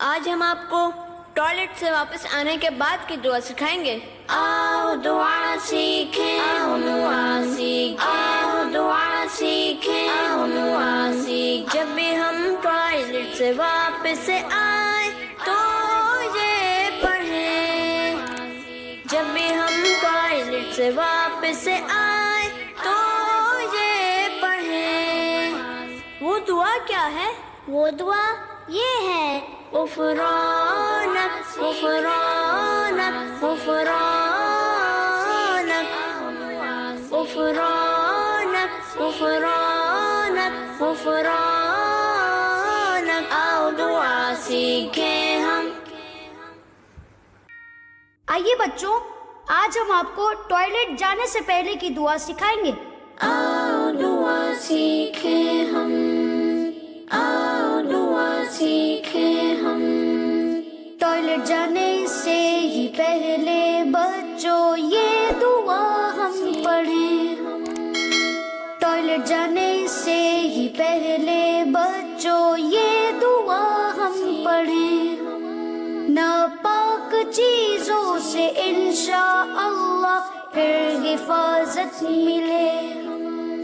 آج ہم آپ کو ٹوائلٹ سے واپس آنے کے بعد کی دعا سکھائیں گے۔ آؤ دعا سیکھیں، آؤ دعا سیکھیں، آؤ دعا سیکھیں، آؤ دعا سیکھیں۔ جب بھی ہم ٹوائلٹ سے واپس آئیں تو یہ پڑھیں، جب بھی ہم ٹوائلٹ سے واپس آئیں تو یہ پڑھیں۔ وہ دعا کیا ہے؟ وہ دعا یہ ہے، غفرانک غفرانک غفرانک غفرانک غفرانک غفرانک۔ آؤ دعا سیکھیں ہم۔ آئیے بچوں، آج ہم آپ کو ٹوائلٹ جانے سے پہلے کی دعا سکھائیں گے۔ آؤ دعا سیکھیں ہم، آؤ دعا سیکھیں ہم۔ ٹوائلٹ جانے سے ہی پہلے بچوں یہ دعا ہم پڑھیں۔ ٹوائلٹ جانے سے ہی پہلے بچوں یہ دعا ہم پڑھیں۔ ناپاک چیزوں سے انشاءاللہ پھر حفاظت ملے۔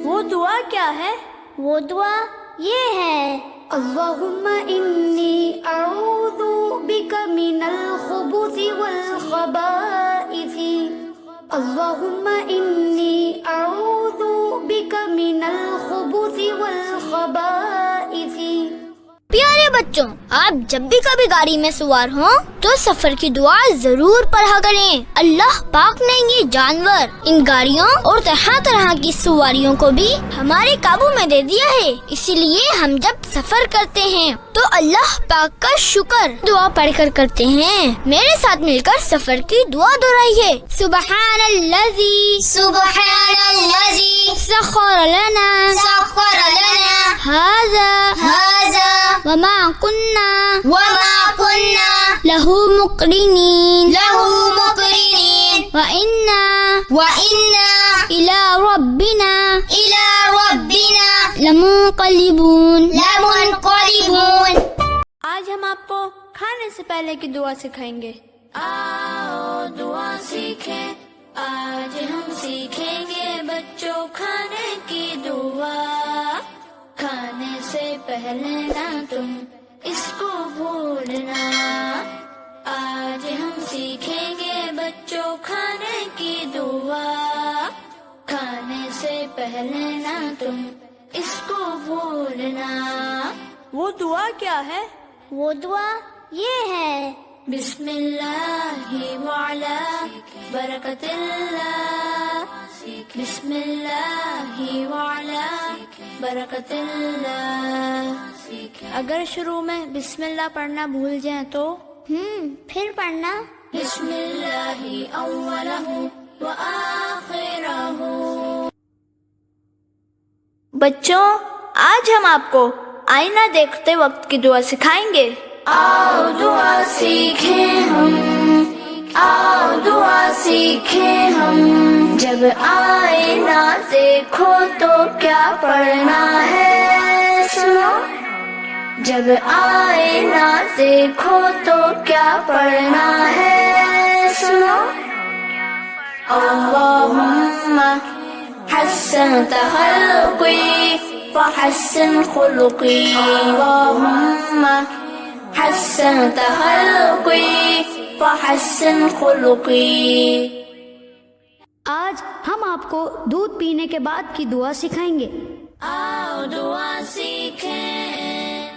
وہ دعا کیا ہے؟ وہ دعا یہ ہے، اللہم انی اعوذ بک من الخبث والخبائث، اللہم انی اعوذ بک من الخبث والخبائث۔ پیارے بچوں، آپ جب بھی کبھی گاڑی میں سوار ہوں تو سفر کی دعا ضرور پڑھا کریں۔ اللہ پاک نے یہ جانور، ان گاڑیوں اور طرح طرح کی سواریوں کو بھی ہمارے قابو میں دے دیا ہے، اسی لیے ہم جب سفر کرتے ہیں تو اللہ پاک کا شکر دعا پڑھ کر کرتے ہیں۔ میرے ساتھ مل کر سفر کی دعا دہرائیے۔ سبحان الذی سخر لنا ھذا وما كنا له مقرنين وإنا إلى ربنا لمنقلبون۔ آج ہم آپ کو کھانے سے پہلے کی دعا سکھائیں گے۔ آؤ دعا سیکھیں، آج ہم سیکھیں گے بچوں کھانے کی دعا۔ کھانے سے پہلے نہ تم اس کو بھولنا، آج ہم سیکھیں گے بچوں کھانے کی دعا۔ کھانے سے پہلے نہ تم اس کو بھولنا۔ وہ دعا کیا ہے؟ وہ دعا یہ ہے، بسم اللہ وعلا برکت اللہ، بسم اللہ وعلا برکت اللہ۔ اگر شروع میں بسم اللہ پڑھنا بھول جائیں تو پھر پڑھنا، بسم اللہ اولہ وآخرہ۔ بچوں، آج ہم آپ کو آئینہ دیکھتے وقت کی دعا سکھائیں گے۔ آؤ دعا سیکھیں ہم، آؤ دعا سیکھیں ہم۔ جب آئینہ دیکھو تو کیا پڑھنا ہے سنو، جب آئینہ دیکھو تو کیا پڑھنا ہے سنو۔ اللہم حسنت خلقی فحسن خلقی، اللہم حسنت خلقی فحسن خلقی۔ آج ہم آپ کو دودھ پینے کے بعد کی دعا سکھائیں گے۔ آؤ دعا سیکھیں،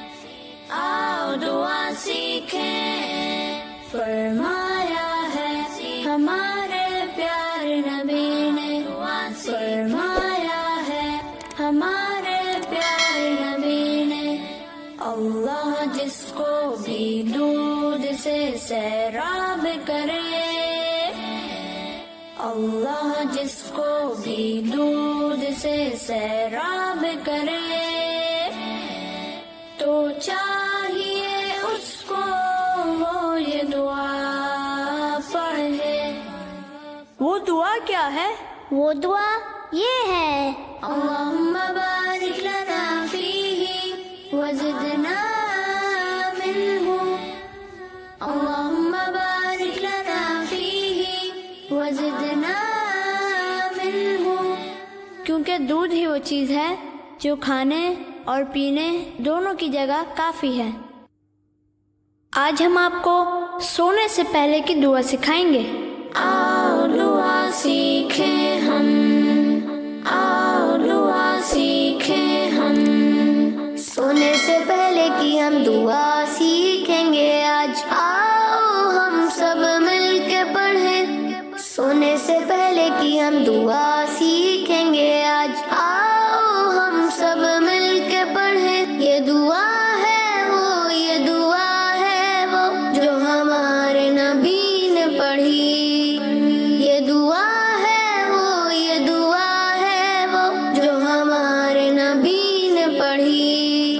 آؤ دعا سیکھیں۔ فرمایا ہے ہمارے پیارے نبی نے، فرمایا ہے ہمارے پیارے نبی نے، اللہ جس کو بھی دودھ سے سیراب کرے، اللہ جس کو بھی دودھ سے سیراب کرے تو چاہیے اس کو وہ یہ دعا پڑھے۔ وہ دعا کیا ہے؟ وہ دعا یہ ہے، اللہم بارک لنا فیہ وزدنا منہ دودھ ہی وہ چیز ہے جو کھانے اور پینے دونوں کی جگہ کافی ہے۔ آج ہم آپ کو سونے سے پہلے کی دعا سکھائیں گے۔ آؤ دعا سیکھیں ہم، آؤ دعا سیکھیں ہم، سونے سے پہلے کی ہم دعا سیکھیں گے آج، آؤ ہم سب مل کے پڑھیں۔ سونے سے پہلے کی ہم دعا سیکھیں گے آج، آؤ ہم سب مل کے پڑھیں۔ یہ دعا ہے وہ، یہ دعا ہے وہ جو ہمارے نبی نے پڑھی، یہ دعا ہے وہ، یہ دعا ہے وہ جو ہمارے نبی نے پڑھی۔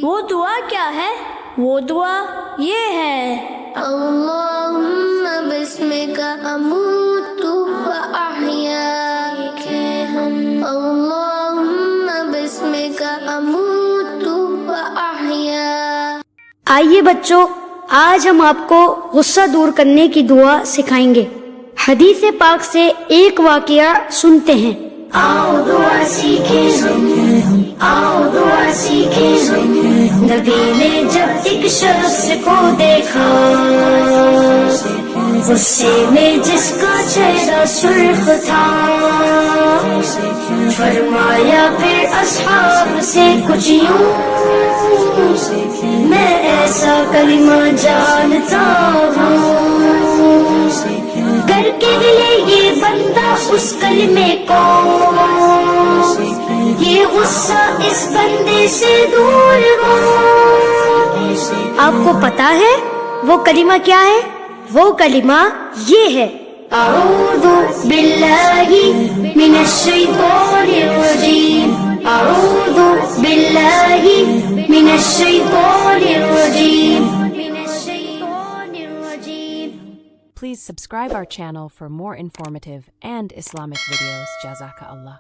وہ دعا کیا ہے؟ وہ دعا یہ ہے، اللہم بسمک اموت و احیا، اللہم بسمک اموت و احیا۔ آئیے بچوں، آج ہم آپ کو غصہ دور کرنے کی دعا سکھائیں گے۔ حدیث پاک سے ایک واقعہ سنتے ہیں۔ آؤ دعا سیکھیں ہم، آؤ دعا سیکھیں ہم۔ نبی نے جب ایک شخص کو دیکھا، غصے میں جس کا چہرہ سرخ تھا، فرمایا پھر اصحاب سے کچھ یوں، میں ایسا کلمہ جانتا ہوں، کر کے لے یہ بندہ اس کلمے کو، یہ غصہ اس بندے سے دور ہو۔ آپ کو پتا ہے وہ کلمہ کیا ہے؟ وہ کلمہ یہ ہے، اعوذ باللہ من الشیطان الرجیم، اعوذ باللہ من الشیطان الرجیم۔ Please subscribe our channel for more informative and Islamic videos. Jazaka Allah.